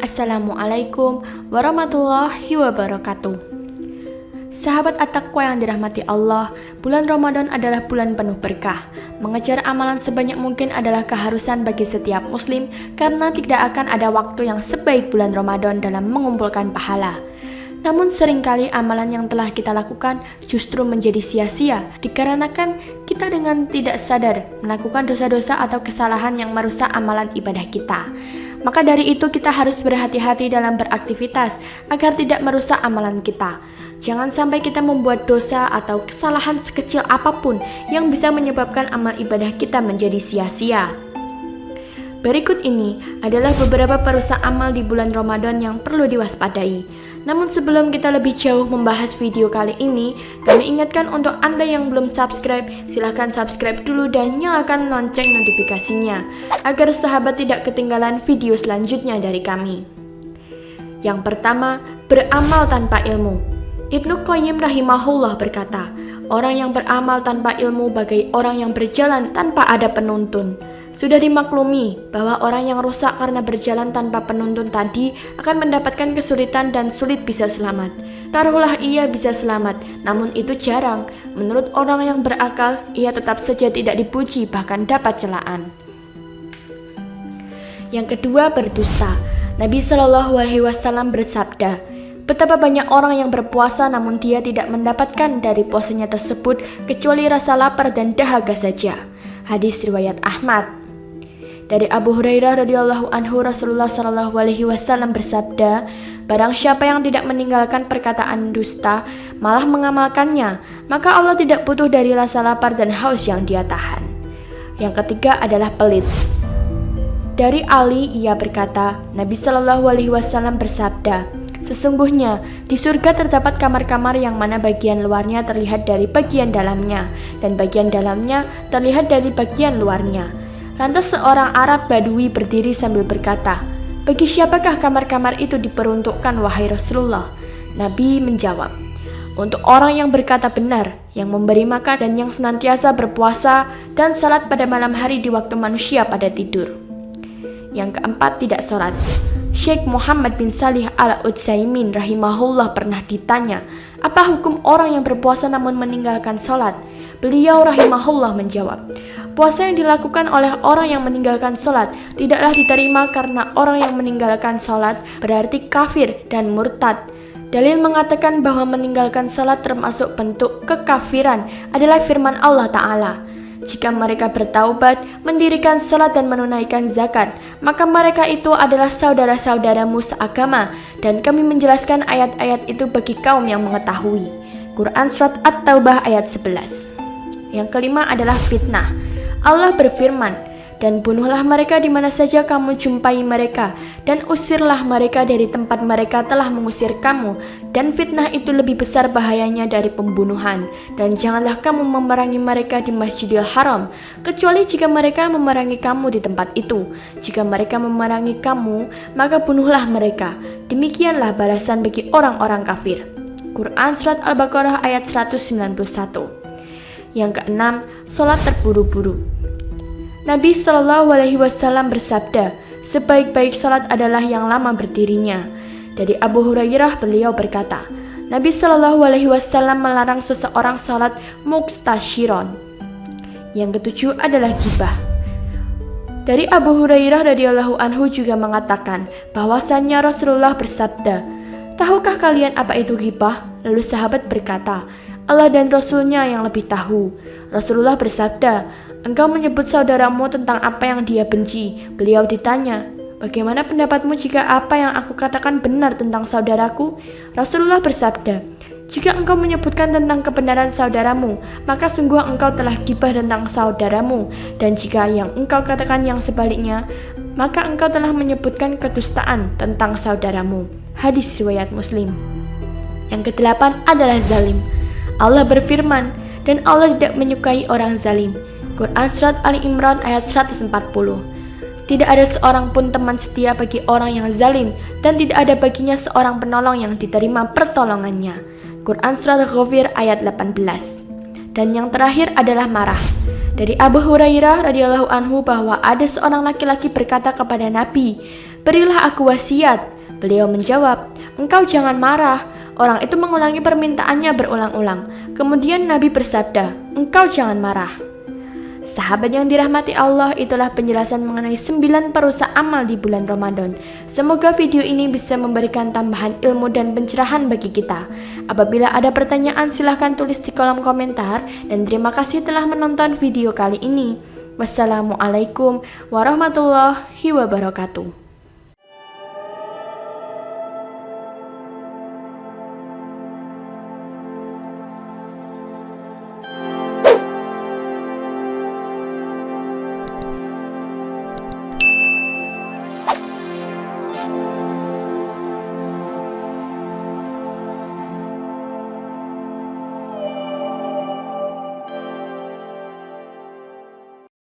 Assalamualaikum warahmatullahi wabarakatuh. Sahabat At-Taqwa yang dirahmati Allah, bulan Ramadan adalah bulan penuh berkah. Mengejar amalan sebanyak mungkin adalah keharusan bagi setiap muslim karena tidak akan ada waktu yang sebaik bulan Ramadan dalam mengumpulkan pahala. Namun seringkali amalan yang telah kita lakukan justru menjadi sia-sia dikarenakan kita dengan tidak sadar melakukan dosa-dosa atau kesalahan yang merusak amalan ibadah kita. Maka dari itu kita harus berhati-hati dalam beraktivitas agar tidak merusak amalan kita. Jangan sampai kita membuat dosa atau kesalahan sekecil apapun yang bisa menyebabkan amal ibadah kita menjadi sia-sia. Berikut ini adalah beberapa perusak amal di bulan Ramadan yang perlu diwaspadai. Namun sebelum kita lebih jauh membahas video kali ini, kami ingatkan untuk Anda yang belum subscribe, silahkan subscribe dulu dan nyalakan lonceng notifikasinya, agar sahabat tidak ketinggalan video selanjutnya dari kami. Yang pertama, beramal tanpa ilmu. Ibnu Qayyim rahimahullah berkata, orang yang beramal tanpa ilmu bagai orang yang berjalan tanpa ada penuntun. Sudah dimaklumi bahwa orang yang rusak karena berjalan tanpa penuntun tadi akan mendapatkan kesulitan dan sulit bisa selamat. Taruhlah ia bisa selamat, namun itu jarang. Menurut orang yang berakal, ia tetap saja tidak dipuji bahkan dapat celaan. Yang kedua, berdusta. Nabi Shallallahu Alaihi Wasallam bersabda, betapa banyak orang yang berpuasa namun dia tidak mendapatkan dari puasanya tersebut kecuali rasa lapar dan dahaga saja. Hadis riwayat Ahmad. Dari Abu Hurairah radhiyallahu anhu, Rasulullah shallallahu alaihi wasallam bersabda, barang siapa yang tidak meninggalkan perkataan dusta malah mengamalkannya, maka Allah tidak butuh dari rasa lapar dan haus yang dia tahan. Yang ketiga adalah pelit. Dari Ali, ia berkata, Nabi shallallahu alaihi wasallam bersabda, sesungguhnya di surga terdapat kamar-kamar yang mana bagian luarnya terlihat dari bagian dalamnya dan bagian dalamnya terlihat dari bagian luarnya. Lantas seorang Arab Badui berdiri sambil berkata, bagi siapakah kamar-kamar itu diperuntukkan wahai Rasulullah? Nabi menjawab, untuk orang yang berkata benar, yang memberi makan dan yang senantiasa berpuasa dan salat pada malam hari di waktu manusia pada tidur. Yang keempat, tidak sholat. Syekh Muhammad bin Salih Al-Utsaimin rahimahullah pernah ditanya, apa hukum orang yang berpuasa namun meninggalkan sholat? Beliau rahimahullah menjawab, puasa yang dilakukan oleh orang yang meninggalkan sholat tidaklah diterima karena orang yang meninggalkan sholat berarti kafir dan murtad. Dalil mengatakan bahwa meninggalkan sholat termasuk bentuk kekafiran adalah firman Allah Ta'ala. Jika mereka bertaubat, mendirikan sholat dan menunaikan zakat, maka mereka itu adalah saudara-saudaramu seagama, dan kami menjelaskan ayat-ayat itu bagi kaum yang mengetahui. Quran Surat At-Taubah ayat 11. Yang kelima adalah fitnah. Allah berfirman, dan bunuhlah mereka di mana saja kamu jumpai mereka, dan usirlah mereka dari tempat mereka telah mengusir kamu, dan fitnah itu lebih besar bahayanya dari pembunuhan. Dan janganlah kamu memerangi mereka di Masjidil Haram, kecuali jika mereka memerangi kamu di tempat itu. Jika mereka memerangi kamu, maka bunuhlah mereka. Demikianlah balasan bagi orang-orang kafir. Quran Surat Al-Baqarah ayat 191. Yang keenam, sholat terburu-buru. Nabi Shallallahu Alaihi Wasallam bersabda, sebaik-baik sholat adalah yang lama berdirinya. Dari Abu Hurairah beliau berkata, Nabi Shallallahu Alaihi Wasallam melarang seseorang sholat mukstasyiron. Yang ketujuh adalah ghibah. Dari Abu Hurairah radhiyallahu anhu juga mengatakan bahwasannya Rasulullah bersabda, tahukah kalian apa itu ghibah? Lalu sahabat berkata, Allah dan Rasulnya yang lebih tahu. Rasulullah bersabda, engkau menyebut saudaramu tentang apa yang dia benci. Beliau ditanya, bagaimana pendapatmu jika apa yang aku katakan benar tentang saudaraku? Rasulullah bersabda, jika engkau menyebutkan tentang kebenaran saudaramu, maka sungguh engkau telah gibah tentang saudaramu. Dan jika yang engkau katakan yang sebaliknya, maka engkau telah menyebutkan kedustaan tentang saudaramu. Hadis riwayat Muslim. Yang kedelapan adalah zalim. Allah berfirman, dan Allah tidak menyukai orang zalim. Quran Surat Ali Imran ayat 140. Tidak ada seorang pun teman setia bagi orang yang zalim, dan tidak ada baginya seorang penolong yang diterima pertolongannya. Quran Surat Ghafir ayat 18. Dan yang terakhir adalah marah. Dari Abu Hurairah radhiyallahu anhu bahwa ada seorang laki-laki berkata kepada Nabi, berilah aku wasiat. Beliau menjawab, "Engkau jangan marah." Orang itu mengulangi permintaannya berulang-ulang. Kemudian Nabi bersabda, "Engkau jangan marah." Sahabat yang dirahmati Allah, itulah penjelasan mengenai 9 perusak amal di bulan Ramadan. Semoga video ini bisa memberikan tambahan ilmu dan pencerahan bagi kita. Apabila ada pertanyaan silahkan tulis di kolom komentar, dan terima kasih telah menonton video kali ini. Wassalamualaikum warahmatullahi wabarakatuh.